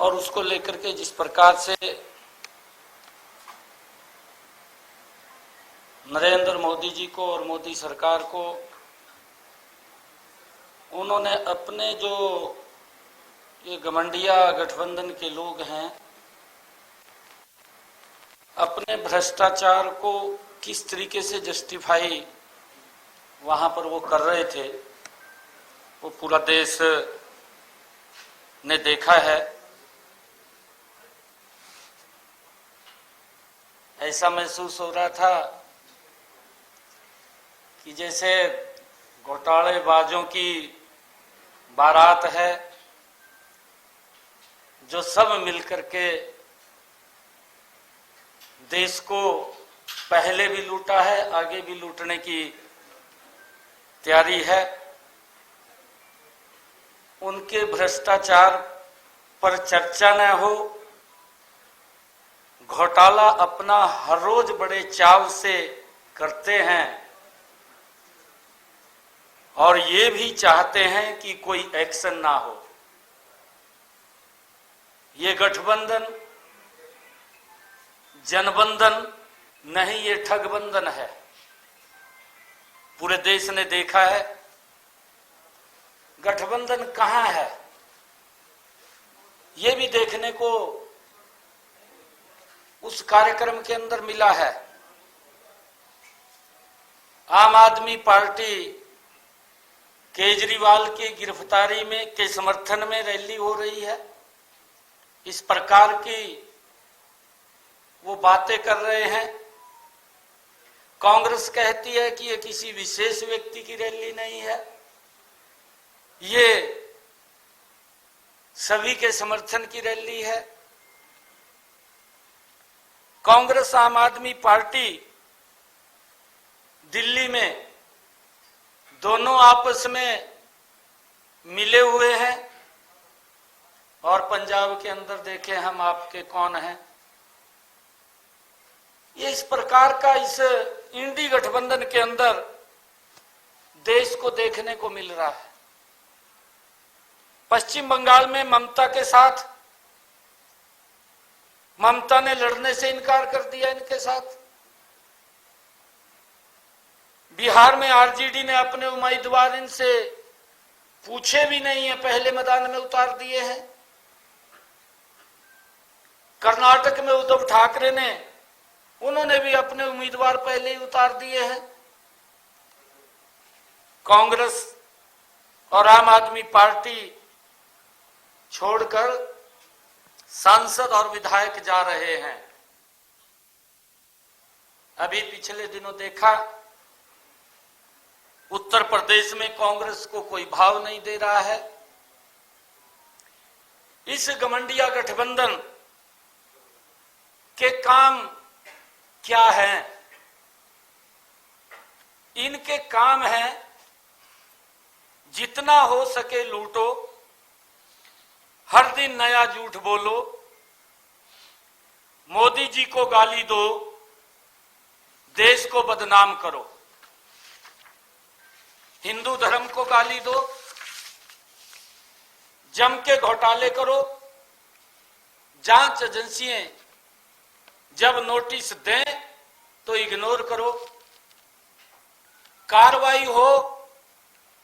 और उसको लेकर के जिस प्रकार से नरेंद्र मोदी जी को और मोदी सरकार को उन्होंने अपने जो ये घमंडिया गठबंधन के लोग हैं अपने भ्रष्टाचार को किस तरीके से जस्टिफाई वहां पर वो कर रहे थे, वो पूरा देश ने देखा है। ऐसा महसूस हो रहा था कि जैसे घोटालेबाजों की बारात है जो सब मिलकर के देश को पहले भी लूटा है, आगे भी लूटने की तैयारी है। उनके भ्रष्टाचार पर चर्चा न हो, घोटाला अपना हर रोज बड़े चाव से करते हैं और ये भी चाहते हैं कि कोई एक्शन ना हो। ये गठबंधन जनबंधन नहीं, ये ठगबंधन है। पूरे देश ने देखा है गठबंधन कहां है, ये भी देखने को उस कार्यक्रम के अंदर मिला है। आम आदमी पार्टी केजरीवाल की गिरफ्तारी में के समर्थन में रैली हो रही है, इस प्रकार की वो बातें कर रहे हैं। कांग्रेस कहती है कि ये किसी विशेष व्यक्ति की रैली नहीं है, ये सभी के समर्थन की रैली है। कांग्रेस आम आदमी पार्टी दिल्ली में दोनों आपस में मिले हुए हैं और पंजाब के अंदर देखें हम आपके कौन हैं। ये इस प्रकार का इस इंडी गठबंधन के अंदर देश को देखने को मिल रहा है। पश्चिम बंगाल में ममता के साथ, ममता ने लड़ने से इनकार कर दिया इनके साथ। बिहार में आरजेडी ने अपने उम्मीदवार इनसे पूछे भी नहीं है, पहले मैदान में उतार दिए हैं। कर्नाटक में उद्धव ठाकरे ने, उन्होंने भी अपने उम्मीदवार पहले ही उतार दिए हैं। कांग्रेस और आम आदमी पार्टी छोड़कर सांसद और विधायक जा रहे हैं। अभी पिछले दिनों देखा उत्तर प्रदेश में कांग्रेस को कोई भाव नहीं दे रहा है। इस घमंडिया गठबंधन के काम क्या है? इनके काम है जितना हो सके लूटो, हर दिन नया झूठ बोलो, मोदी जी को गाली दो, देश को बदनाम करो, हिंदू धर्म को गाली दो, जम के घोटाले करो, जांच एजेंसियां जब नोटिस दें तो इग्नोर करो, कार्रवाई हो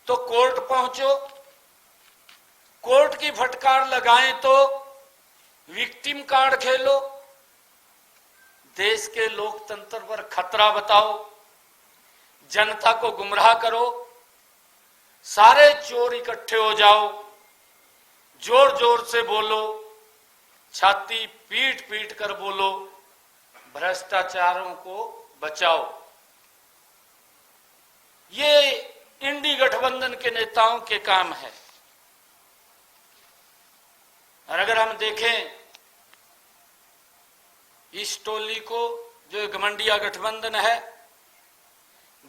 तो कोर्ट पहुंचो, कोर्ट की फटकार लगाएं तो विक्टिम कार्ड खेलो, देश के लोकतंत्र पर खतरा बताओ, जनता को गुमराह करो, सारे चोर इकट्ठे हो जाओ, जोर जोर से बोलो, छाती पीट पीट कर बोलो, भ्रष्टाचारों को बचाओ। ये इंडी गठबंधन के नेताओं के काम है। और अगर हम देखें इस टोली को, जो घमंडिया गठबंधन है,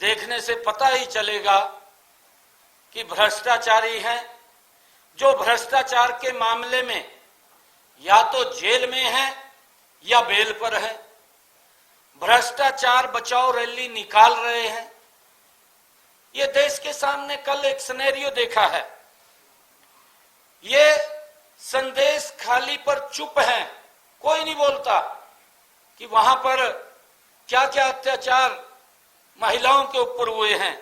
देखने से पता ही चलेगा कि भ्रष्टाचारी हैं, जो भ्रष्टाचार के मामले में या तो जेल में है या बेल पर है। भ्रष्टाचार बचाओ रैली निकाल रहे हैं। ये देश के सामने कल एक सिनेरियो देखा है। ये संदेश खाली पर चुप हैं, कोई नहीं बोलता कि वहां पर क्या क्या अत्याचार महिलाओं के ऊपर हुए हैं।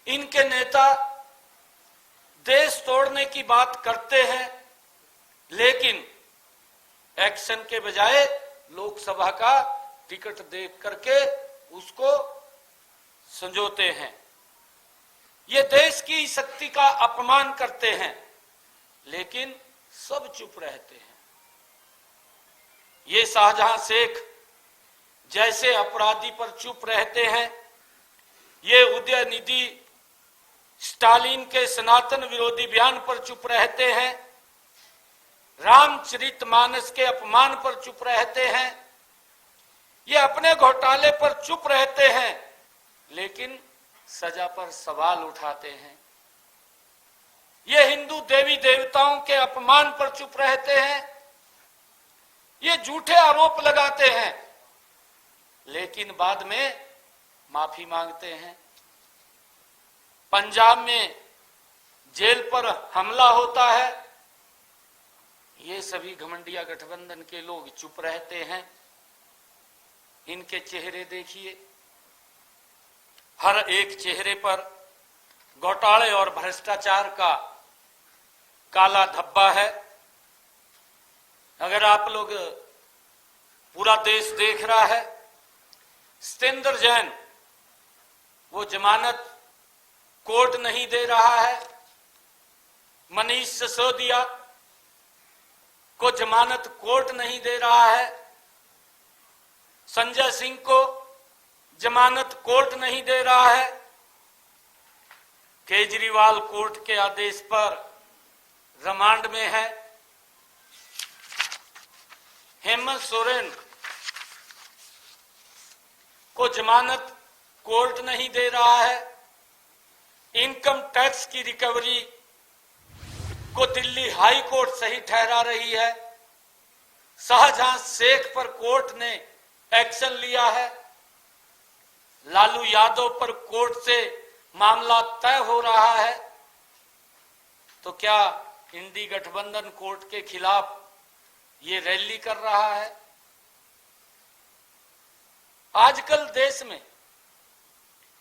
इनके नेता देश तोड़ने की बात करते हैं, लेकिन एक्शन के बजाय लोकसभा का टिकट दे करके उसको संजोते हैं। ये देश की शक्ति का अपमान करते हैं, लेकिन सब चुप रहते हैं। ये शाहजहां शेख जैसे अपराधी पर चुप रहते हैं, ये उदयनिधि स्टालिन के सनातन विरोधी बयान पर चुप रहते हैं, रामचरितमानस के अपमान पर चुप रहते हैं, ये अपने घोटाले पर चुप रहते हैं, लेकिन सजा पर सवाल उठाते हैं। ये हिंदू देवी देवताओं के अपमान पर चुप रहते हैं, ये झूठे आरोप लगाते हैं, लेकिन बाद में माफी मांगते हैं। पंजाब में जेल पर हमला होता है, ये सभी घमंडिया गठबंधन के लोग चुप रहते हैं। इनके चेहरे देखिए, हर एक चेहरे पर घोटाले और भ्रष्टाचार का काला धब्बा है। अगर आप लोग, पूरा देश देख रहा है, सत्येंद्र जैन वो जमानत कोर्ट नहीं दे रहा है, मनीष सिसोदिया को जमानत कोर्ट नहीं दे रहा है, संजय सिंह को जमानत कोर्ट नहीं दे रहा है, केजरीवाल कोर्ट के आदेश पर रिमांड में है, हेमंत सोरेन को जमानत कोर्ट नहीं दे रहा है, इनकम टैक्स की रिकवरी को दिल्ली हाई कोर्ट सही ठहरा रही है, शाहजहां शेख पर कोर्ट ने एक्शन लिया है, लालू यादव पर कोर्ट से मामला तय हो रहा है, तो क्या इंडी गठबंधन कोर्ट के खिलाफ ये रैली कर रहा है? आजकल देश में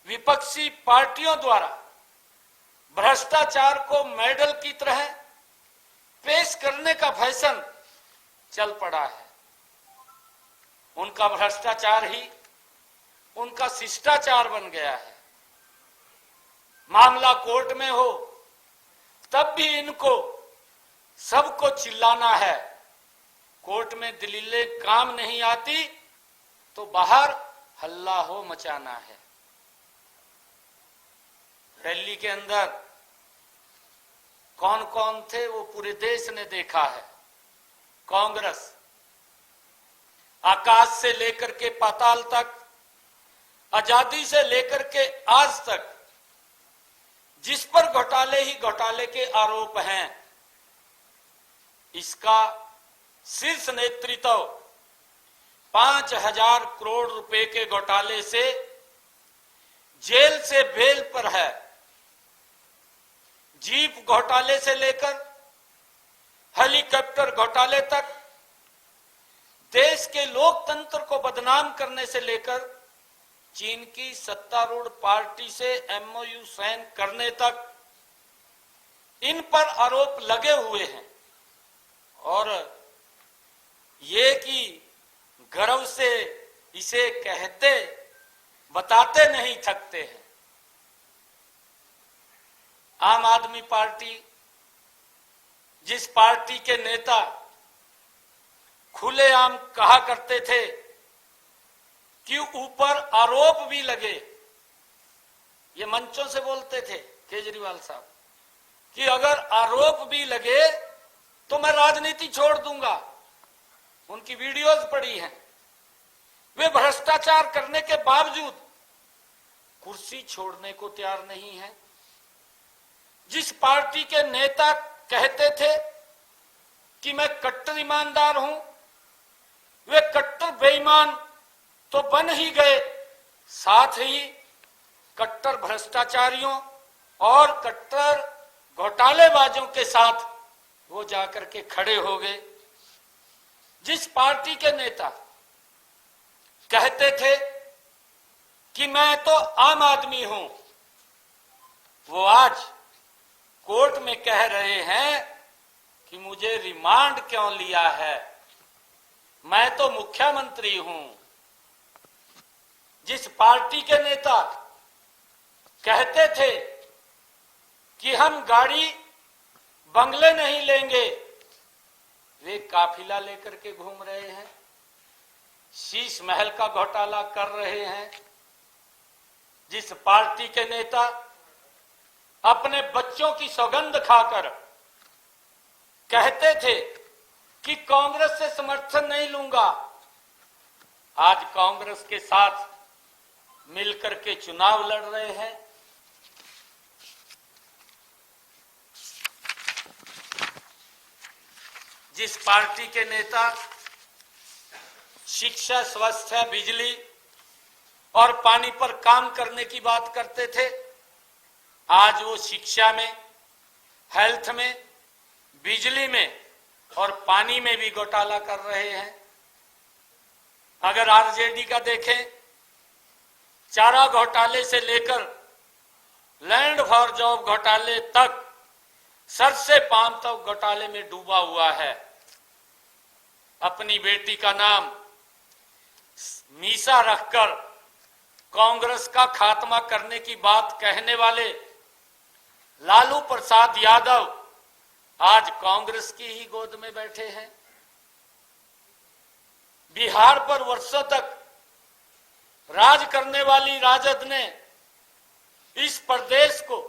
विपक्षी पार्टियों द्वारा भ्रष्टाचार को मेडल की तरह पेश करने का फैशन चल पड़ा है। उनका भ्रष्टाचार ही उनका शिष्टाचार बन गया है। मामला कोर्ट में हो तब भी इनको सबको चिल्लाना है, कोर्ट में दलीलें काम नहीं आती तो बाहर हल्ला हो मचाना है। रैली के अंदर कौन कौन थे वो पूरे देश ने देखा है। कांग्रेस आकाश से लेकर के पाताल तक, आजादी से लेकर के आज तक जिस पर घोटाले ही घोटाले के आरोप हैं, इसका शीर्ष नेतृत्व 5,000 करोड़ रुपए के घोटाले से जेल से बेल पर है। जीप घोटाले से लेकर हेलीकॉप्टर घोटाले तक, देश के लोकतंत्र को बदनाम करने से लेकर चीन की सत्तारूढ़ पार्टी से एमओयू साइन करने तक इन पर आरोप लगे हुए हैं। और ये कि गर्व से इसे कहते बताते नहीं थकते हैं। आम आदमी पार्टी, जिस पार्टी के नेता खुलेआम कहा करते थे कि ऊपर आरोप भी लगे, ये मंचों से बोलते थे केजरीवाल साहब कि अगर आरोप भी लगे तो मैं राजनीति छोड़ दूंगा। उनकी वीडियोज पड़ी हैं। वे भ्रष्टाचार करने के बावजूद कुर्सी छोड़ने को तैयार नहीं है। जिस पार्टी के नेता कहते थे कि मैं कट्टर ईमानदार हूं, वे कट्टर बेईमान तो बन ही गए, साथ ही कट्टर भ्रष्टाचारियों और कट्टर घोटालेबाजों के साथ वो जाकर के खड़े हो गए। जिस पार्टी के नेता कहते थे कि मैं तो आम आदमी हूं, वो आज कोर्ट में कह रहे हैं कि मुझे रिमांड क्यों लिया है, मैं तो मुख्यमंत्री हूं। जिस पार्टी के नेता कहते थे कि हम गाड़ी बंगले नहीं लेंगे, वे काफिला लेकर के घूम रहे हैं, शीश महल का घोटाला कर रहे हैं। जिस पार्टी के नेता अपने बच्चों की सौगंध खाकर कहते थे कि कांग्रेस से समर्थन नहीं लूंगा, आज कांग्रेस के साथ मिलकर के चुनाव लड़ रहे हैं। जिस पार्टी के नेता शिक्षा, स्वास्थ्य, बिजली और पानी पर काम करने की बात करते थे, आज वो शिक्षा में, हेल्थ में, बिजली में और पानी में भी घोटाला कर रहे हैं। अगर आरजेडी का देखें, चारा घोटाले से लेकर लैंड फॉर जॉब घोटाले तक, सर से पांव तक घोटाले में डूबा हुआ है। अपनी बेटी का नाम मीसा रखकर कांग्रेस का खात्मा करने की बात कहने वाले लालू प्रसाद यादव आज कांग्रेस की ही गोद में बैठे हैं। बिहार पर वर्षों तक राज करने वाली राजद ने इस प्रदेश को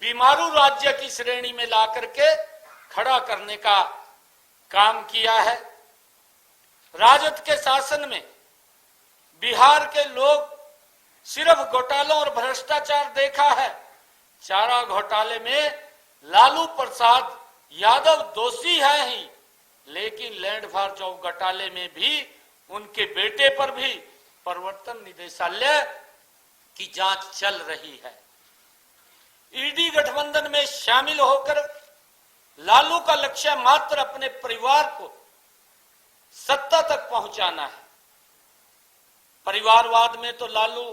बीमारू राज्य की श्रेणी में लाकर के खड़ा करने का काम किया है। राजद के शासन में बिहार के लोग सिर्फ घोटालों और भ्रष्टाचार देखा है। चारा घोटाले में लालू प्रसाद यादव दोषी है ही, लेकिन लैंड फॉर जॉब घोटाले में भी उनके बेटे पर भी प्रवर्तन निदेशालय की जांच चल रही है। ईडी गठबंधन में शामिल होकर लालू का लक्ष्य मात्र अपने परिवार को सत्ता तक पहुंचाना है। परिवारवाद में तो लालू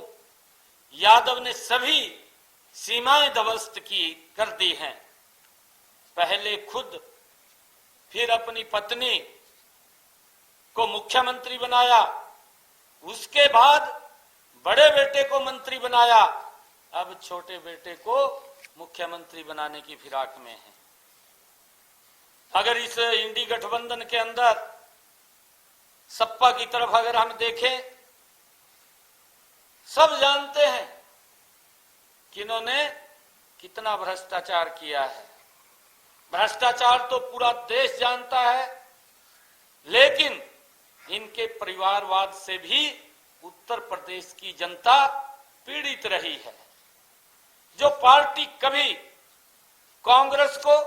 यादव ने सभी सीमाएं ध्वस्त कर दी हैं। पहले खुद, फिर अपनी पत्नी को मुख्यमंत्री बनाया, उसके बाद बड़े बेटे को मंत्री बनाया, अब छोटे बेटे को मुख्यमंत्री बनाने की फिराक में है। अगर इस इंडी गठबंधन के अंदर सपा की तरफ अगर हम देखें, सब जानते हैं कि इन्होंने कितना भ्रष्टाचार किया है। भ्रष्टाचार तो पूरा देश जानता है, लेकिन इनके परिवारवाद से भी उत्तर प्रदेश की जनता पीड़ित रही है। जो पार्टी कभी कांग्रेस को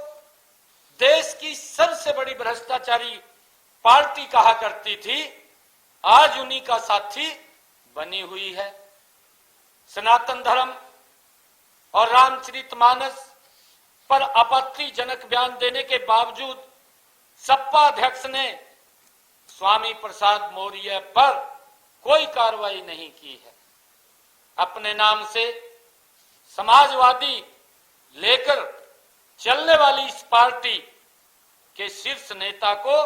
देश की सबसे बड़ी भ्रष्टाचारी पार्टी कहा करती थी, आज उन्हीं का साथी बनी हुई है। सनातन धर्म और रामचरितमानस पर आपत्तिजनक बयान देने के बावजूद सपा अध्यक्ष ने स्वामी प्रसाद मौर्य पर कोई कार्रवाई नहीं की है। अपने नाम से समाजवादी लेकर चलने वाली इस पार्टी के शीर्ष नेता को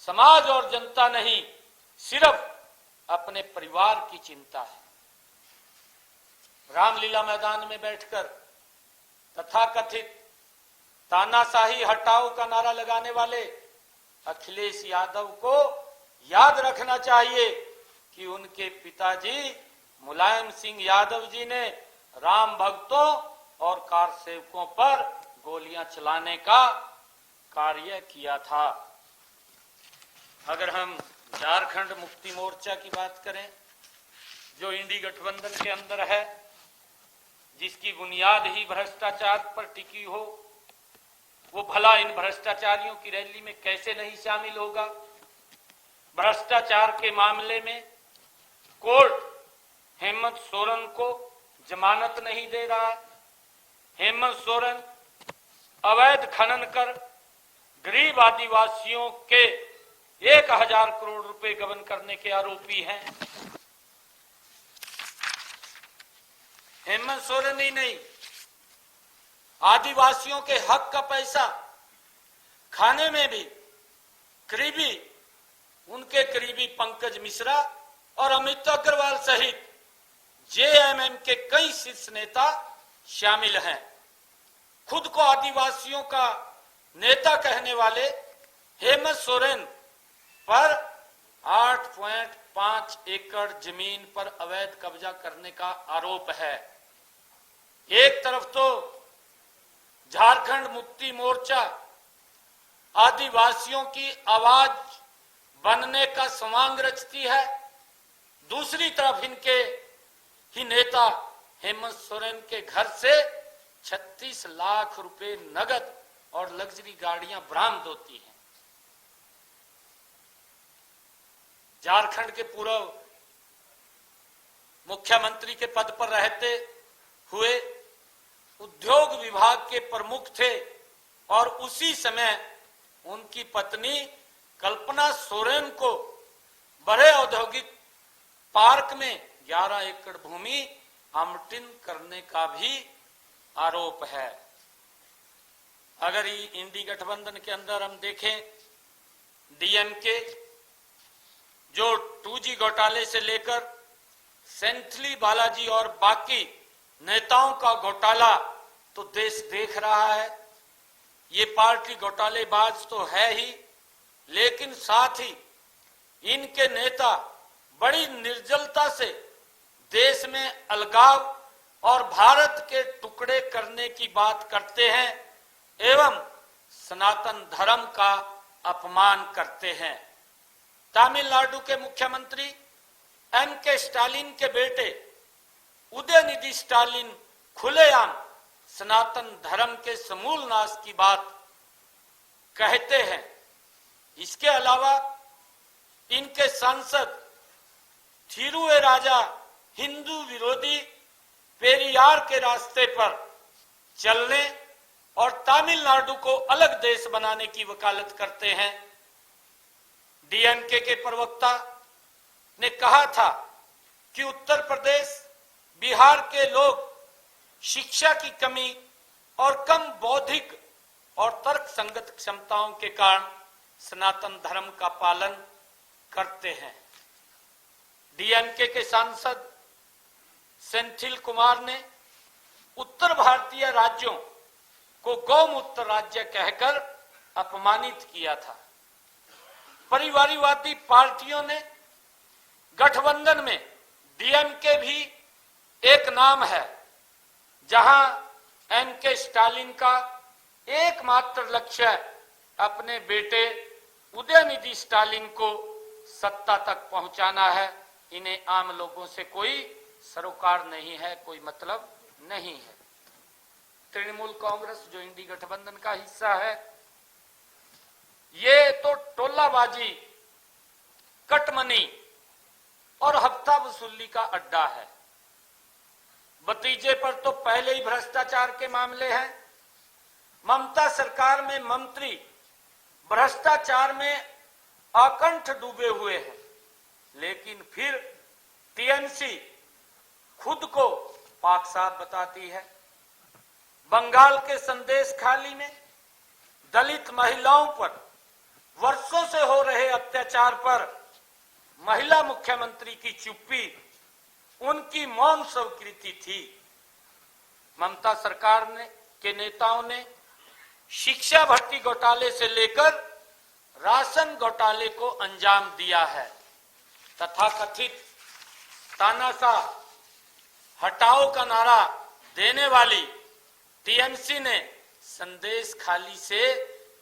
समाज और जनता नहीं, सिर्फ अपने परिवार की चिंता है। रामलीला मैदान में बैठकर तथाकथित तानाशाही हटाओ का नारा लगाने वाले अखिलेश यादव को याद रखना चाहिए कि उनके पिताजी मुलायम सिंह यादव जी ने राम भक्तों और कार सेवकों पर गोलियां चलाने का कार्य किया था। अगर हम झारखंड मुक्ति मोर्चा की बात करें, जो इंडी गठबंधन के अंदर है, जिसकी बुनियाद ही भ्रष्टाचार पर टिकी हो, वो भला इन भ्रष्टाचारियों की रैली में कैसे नहीं शामिल होगा। भ्रष्टाचार के मामले में कोर्ट हेमंत सोरेन को जमानत नहीं दे रहा है। हेमंत सोरेन अवैध खनन कर गरीब आदिवासियों के 1000 करोड़ रुपए गबन करने के आरोपी हैं। हेमंत सोरेन ही नहीं, आदिवासियों के हक का पैसा खाने में भी करीबी उनके करीबी पंकज मिश्रा और अमित अग्रवाल सहित जेएमएम के कई शीर्ष नेता शामिल हैं। खुद को आदिवासियों का नेता कहने वाले हेमंत सोरेन पर 8.5 एकड़ जमीन पर अवैध कब्जा करने का आरोप है। एक तरफ तो झारखंड मुक्ति मोर्चा आदिवासियों की आवाज बनने का समांग रचती है, दूसरी तरफ इनके ही नेता हेमंत सोरेन के घर से 36 लाख रुपए नगद और लग्जरी गाड़ियां बरामद होती हैं। झारखंड के पूर्व मुख्यमंत्री के पद पर रहते हुए उद्योग विभाग के प्रमुख थे और उसी समय उनकी पत्नी कल्पना सोरेन को बड़े औद्योगिक पार्क में 11 एकड़ भूमि आवंटन करने का भी आरोप है। अगर इंडी गठबंधन के अंदर हम देखें, डीएमके जो 2G घोटाले से लेकर सेंथली बालाजी और बाकी नेताओं का घोटाला तो देश देख रहा है। ये पार्टी घोटालेबाज तो है ही, लेकिन साथ ही इनके नेता बड़ी निर्जलता से देश में अलगाव और भारत के टुकड़े करने की बात करते हैं एवं सनातन धर्म का अपमान करते हैं। तमिलनाडु के मुख्यमंत्री एम.के. स्टालिन के बेटे उदयनिधि स्टालिन खुलेआम सनातन धर्म के समूल नाश की बात कहते हैं। इसके अलावा इनके सांसद थिरुवेराजा हिंदू विरोधी पेरियार के रास्ते पर चलने और तमिलनाडु को अलग देश बनाने की वकालत करते हैं। डीएमके के प्रवक्ता ने कहा था कि उत्तर प्रदेश, बिहार के लोग शिक्षा की कमी और कम बौद्धिक और तर्क संगत क्षमताओं के कारण सनातन धर्म का पालन करते हैं। डीएमके के सांसद सेंथिल कुमार ने उत्तर भारतीय राज्यों को गौमूत्र राज्य कहकर अपमानित किया था। परिवारवादी पार्टियों ने गठबंधन में डीएमके भी एक नाम है, जहां एम.के. स्टालिन का एकमात्र लक्ष्य अपने बेटे उदयनिधि स्टालिन को सत्ता तक पहुंचाना है। इन्हें आम लोगों से कोई सरोकार नहीं है, कोई मतलब नहीं है। तृणमूल कांग्रेस जो इंडी गठबंधन का हिस्सा है, ये तो टोलाबाजी, कटमनी और हफ्ता वसूली का अड्डा है। भतीजे पर तो पहले ही भ्रष्टाचार के मामले हैं। ममता सरकार में मंत्री भ्रष्टाचार में अकंठ डूबे हुए हैं, लेकिन फिर टीएमसी खुद को पाक साफ बताती है। बंगाल के संदेश खाली में दलित महिलाओं पर वर्षों से हो रहे अत्याचार पर महिला मुख्यमंत्री की चुप्पी उनकी मौन स्वीकृति थी। ममता सरकार के नेताओं ने शिक्षा भर्ती घोटाले से लेकर राशन घोटाले को अंजाम दिया है। तथाकथित तानाशाह हटाओ का नारा देने वाली टीएमसी ने संदेश खाली से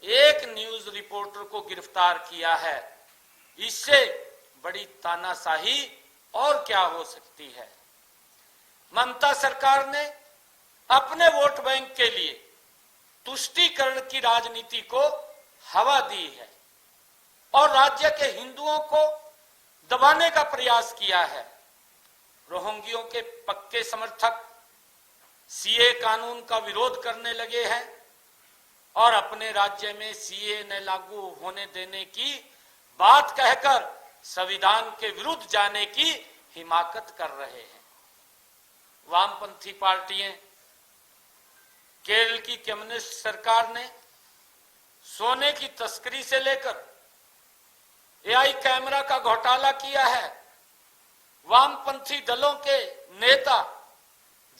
एक न्यूज रिपोर्टर को गिरफ्तार किया है। इससे बड़ी तानाशाही और क्या हो सकती है। ममता सरकार ने अपने वोट बैंक के लिए तुष्टीकरण की राजनीति को हवा दी है और राज्य के हिंदुओं को दबाने का प्रयास किया है। रोहिंग्यों के पक्के समर्थक सीए कानून का विरोध करने लगे हैं। और अपने राज्य में सीए न लागू होने देने की बात कहकर संविधान के विरुद्ध जाने की हिमाकत कर रहे हैं। वामपंथी पार्टियां, केरल की कम्युनिस्ट सरकार ने सोने की तस्करी से लेकर एआई कैमरा का घोटाला किया है। वामपंथी दलों के नेता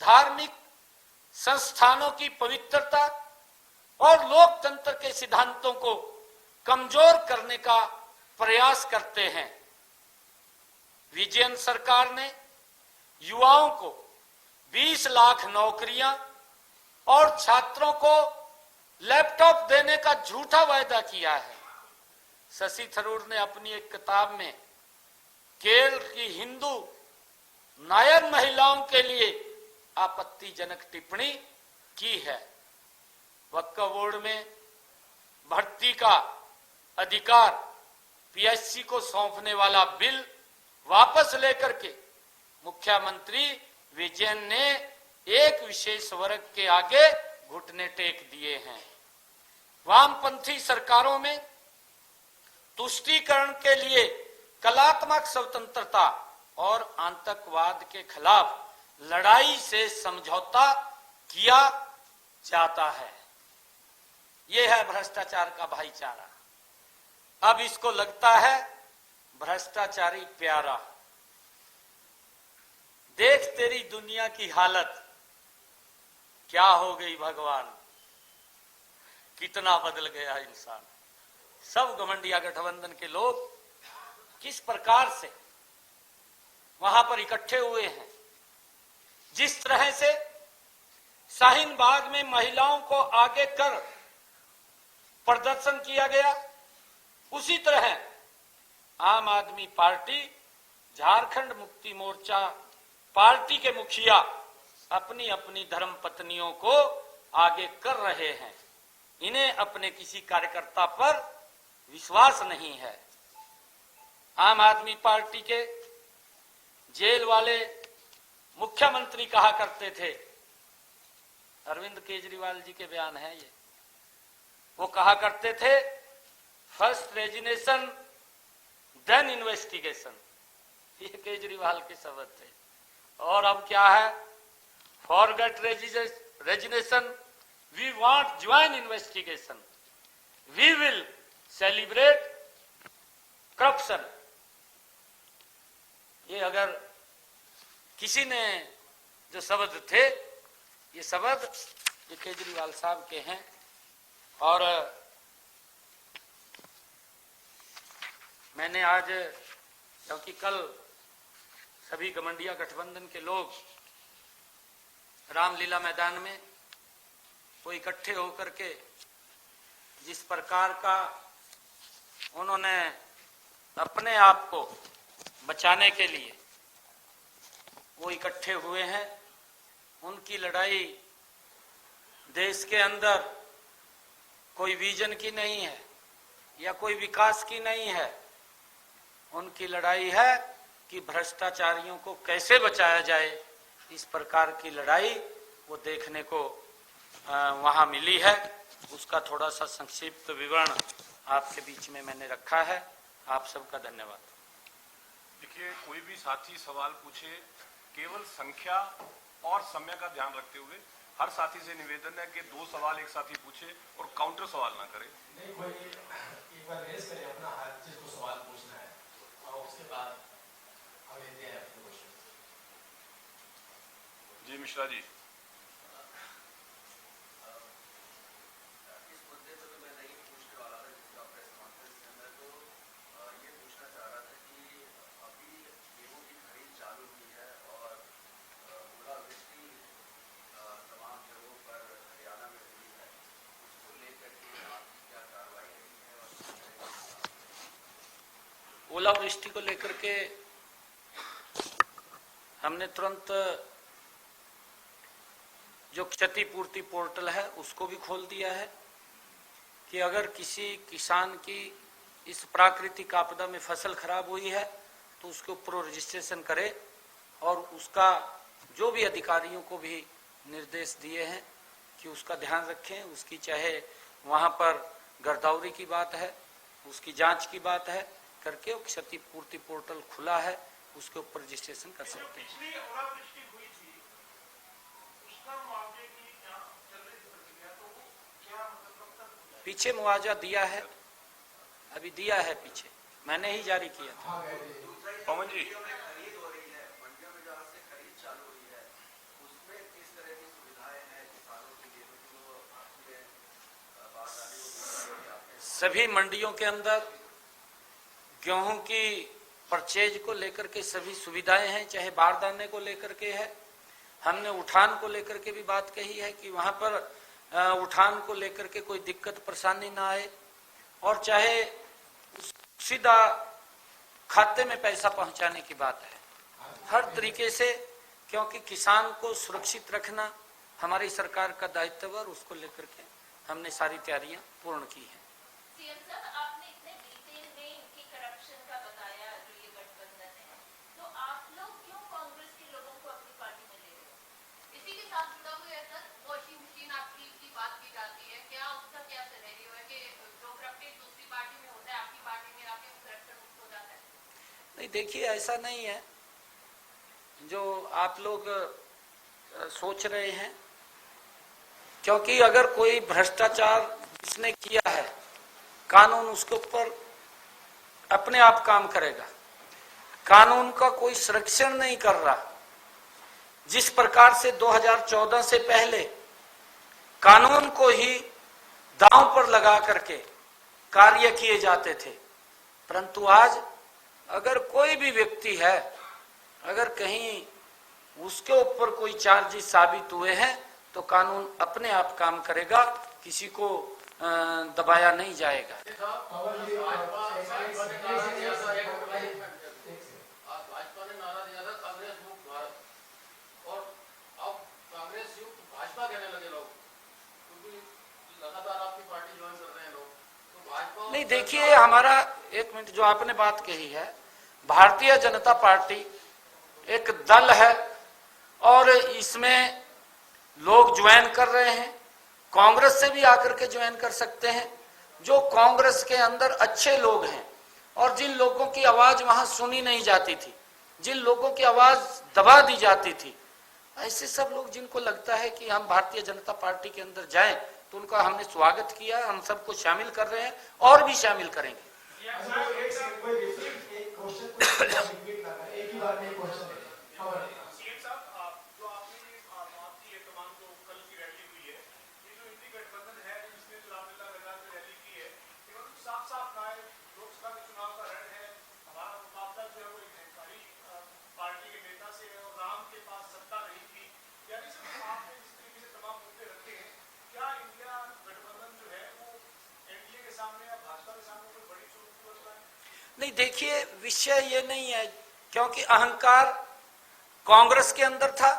धार्मिक संस्थानों की पवित्रता और लोकतंत्र के सिद्धांतों को कमजोर करने का प्रयास करते हैं। विजयन सरकार ने युवाओं को 20 लाख नौकरियां और छात्रों को लैपटॉप देने का झूठा वायदा किया है। शशि थरूर ने अपनी एक किताब में केरल की हिंदू नायर महिलाओं के लिए आपत्तिजनक टिप्पणी की है। वक्फ बोर्ड में भर्ती का अधिकार पीएससी को सौंपने वाला बिल वापस लेकर के मुख्यमंत्री विजयन ने एक विशेष वर्ग के आगे घुटने टेक दिए हैं। वामपंथी सरकारों में तुष्टीकरण के लिए कलात्मक स्वतंत्रता और आतंकवाद के खिलाफ लड़ाई से समझौता किया जाता है। यह है भ्रष्टाचार का भाईचारा। अब इसको लगता है भ्रष्टाचारी प्यारा। देख तेरी दुनिया की हालत क्या हो गई भगवान, कितना बदल गया इंसान। सब घमंडिया गठबंधन के लोग किस प्रकार से वहां पर इकट्ठे हुए हैं। जिस तरह से शाहीन बाग में महिलाओं को आगे कर प्रदर्शन किया गया, उसी तरह आम आदमी पार्टी, झारखंड मुक्ति मोर्चा पार्टी के मुखिया अपनी अपनी धर्म पत्नियों को आगे कर रहे हैं। इन्हें अपने किसी कार्यकर्ता पर विश्वास नहीं है। आम आदमी पार्टी के जेल वाले मुख्यमंत्री कहा करते थे, अरविंद केजरीवाल जी के बयान है ये, वो कहा करते थे फर्स्ट रेजिग्नेशन देन इन्वेस्टिगेशन। ये केजरीवाल के शब्द थे। और अब क्या है, forget resignation, we want join investigation, we will celebrate corruption. ये अगर किसी ने जो शब्द थे, ये शब्द ये केजरीवाल साहब के हैं। और मैंने आज, क्योंकि कल सभी घमंडिया गठबंधन के लोग रामलीला मैदान में वो इकट्ठे होकर के जिस प्रकार का उन्होंने अपने आप को बचाने के लिए वो इकट्ठे हुए हैं, उनकी लड़ाई देश के अंदर कोई विजन की नहीं है या कोई विकास की नहीं है। उनकी लड़ाई है कि भ्रष्टाचारियों को कैसे बचाया जाए। इस प्रकार की लड़ाई वो देखने को वहां मिली है। उसका थोड़ा सा संक्षिप्त विवरण आपके बीच में मैंने रखा है। आप सबका धन्यवाद। देखिए, कोई भी साथी सवाल पूछे, केवल संख्या और समय का ध्यान रखते हुए हर साथी से निवेदन है कि 2 सवाल एक साथी पूछे और काउंटर सवाल ना करे। नहीं, कोई एक बार रेस करे अपना हाथ जिसको सवाल पूछना है और उसके बाद हम लेते हैं अपने क्वेश्चन। जी मिश्रा जी। इस मुद्दे पर तो मैं नहीं पूछने वाला था, जिसका प्रेस कॉन्फ्रेंस में मैं तो ये पूछना चाह रहा था कि अभी गेहूं की खरीद चालू हुई है और ओलावृष्टि तमाम जगहों पर हरियाणा में हुई है, उसको लेकर के आपकी क्या कार्रवाई रही है? और ओलावृष्टि को लेकर के हमने तुरंत जो क्षतिपूर्ति पोर्टल है उसको भी खोल दिया है कि अगर किसी किसान की इस प्राकृतिक आपदा में फसल खराब हुई है तो उसके ऊपर रजिस्ट्रेशन करे और उसका जो भी अधिकारियों को भी निर्देश दिए हैं कि उसका ध्यान रखें, उसकी चाहे वहां पर गिरदावरी की बात है, उसकी जांच की बात है करके क्षतिपूर्ति पोर्टल खुला है, उसके ऊपर रजिस्ट्रेशन कर सकते हैं। पीछे मुआवजा दिया है, अभी दिया है पीछे, मैंने ही जारी किया था। पवन जी, खरीद हो रही है, मंडियों में जहाँ से खरीद चालू हुई है, उसमें किस तरह की सुविधाएं हैं किसानों के लिए, जो आपने बात डाली? सभी मंडियों के अंदर गेहूं की परचेज को लेकर के सभी सुविधाएं हैं, चाहे बारदाने को लेकर के है। हमने उठान को लेकर के भी बात कही है कि वहां पर उठान को लेकर के कोई दिक्कत परेशानी ना आए, और चाहे सीधा खाते में पैसा पहुंचाने की बात है, हर तरीके से, क्योंकि किसान को सुरक्षित रखना हमारी सरकार का दायित्व है और उसको लेकर के हमने सारी तैयारियां पूर्ण की हैं। सीएम साहब, आपने इतने डिटेल में इनकी करप्शन का बताया जो ये गठबंधन है, तो आप लोग क्यों कांग्रेस के लोगों को अपनी पार्टी में ले रहे हो? इसी के साथ जुड़ा हुआ है सर, वॉशिंग मशीन आपकी की बात की जाती है, क्या उसका क्या सिनेरियो है कि जो करप्टेड दूसरी पार्टी में होता है आपकी पार्टी में आके करप्शन मुक्त हो जाता है? नहीं, देखिए ऐसा नहीं है जो आप लोग सोच रहे हैं, क्योंकि अगर कोई भ्रष्टाचार जिसने किया है, कानून उसके ऊपर अपने आप काम करेगा। कानून का कोई संरक्षण नहीं कर रहा। जिस प्रकार से 2014 से पहले कानून को ही दांव पर लगा करके कार्य किए जाते थे, परंतु आज अगर कोई भी व्यक्ति है, अगर कहीं उसके ऊपर कोई चार्जेस साबित हुए हैं तो कानून अपने आप काम करेगा, किसी को दबाया नहीं जाएगा। भाजपा ने नारा दिया था कांग्रेस मुक्त भारत, और अब कांग्रेस युक्त भाजपा कहने लगे लोग, क्योंकि लगातार आपकी पार्टी ज्वाइन कर रहे हैं लोग, तो भाजपा नहीं, देखिए हमारा, एक मिनट, जो आपने बात कही है, भारतीय जनता पार्टी एक दल है और इसमें लोग ज्वाइन कर रहे हैं, कांग्रेस से भी आकर के ज्वाइन कर सकते हैं। जो कांग्रेस के अंदर अच्छे लोग हैं और जिन लोगों की आवाज वहां सुनी नहीं जाती थी, जिन लोगों की आवाज दबा दी जाती थी, ऐसे सब लोग जिनको लगता है कि हम भारतीय जनता पार्टी के अंदर जाएं, तो उनका हमने स्वागत किया, हम सबको शामिल कर रहे हैं और भी शामिल करेंगे। नहीं, देखिए विषय ये नहीं है, क्योंकि अहंकार कांग्रेस के अंदर था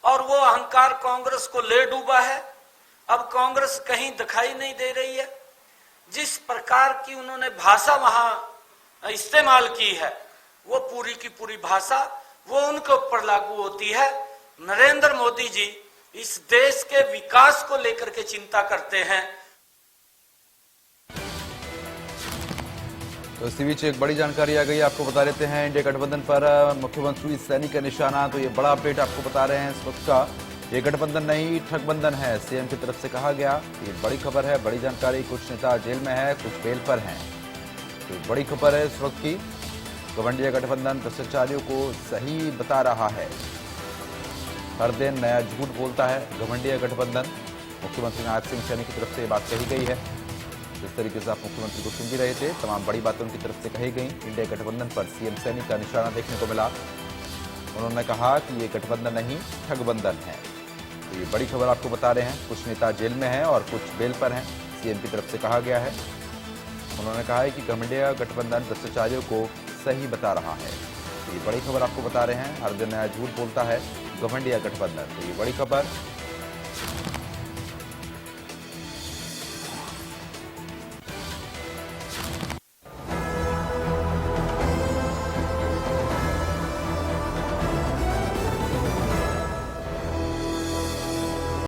और वो अहंकार कांग्रेस को ले डूबा है। अब कांग्रेस कहीं दिखाई नहीं दे रही है। जिस प्रकार की उन्होंने भाषा वहां इस्तेमाल की है, वो पूरी की पूरी भाषा वो उनके ऊपर लागू होती है। नरेंद्र मोदी जी इस देश के विकास को लेकर के चिंता करते हैं। तो इसी बीच एक बड़ी जानकारी आ गई, आपको बता देते हैं। इंडिया गठबंधन पर मुख्यमंत्री सैनी का निशाना, तो ये बड़ा अपडेट आपको बता रहे हैं इस वक्त का। ये गठबंधन नहीं, ठगबंधन है, सीएम की तरफ से कहा गया। ये बड़ी खबर है, बड़ी जानकारी। कुछ नेता जेल में है, कुछ बेल पर हैं, तो बड़ी खबर है इस वक्त की। गठबंधन गठबंधन भ्रष्टाचारियों को सही बता रहा है, हर दिन नया झूठ बोलता है घमंडिया गठबंधन। मुख्यमंत्री नारायण सिंह सैनी की तरफ से ये बात कही गई है। जिस तरीके से आप मुख्यमंत्री को सुन भी रहे थे, तमाम बड़ी बातें उनकी तरफ से कही गई। इंडिया गठबंधन पर सीएम सैनी का निशाना देखने को मिला। उन्होंने कहा कि ये गठबंधन नहीं, ठगबंधन है। तो ये बड़ी खबर आपको बता रहे हैं। कुछ नेता जेल में हैं और कुछ बेल पर हैं, सीएम की तरफ से कहा गया है। उन्होंने कहा है कि इंडिया गठबंधन भ्रष्टाचारियों को सही बता रहा है। तो ये बड़ी खबर आपको बता रहे हैं। हर दिन नया झूठ बोलता है घमंडिया गठबंधन। तो ये बड़ी खबर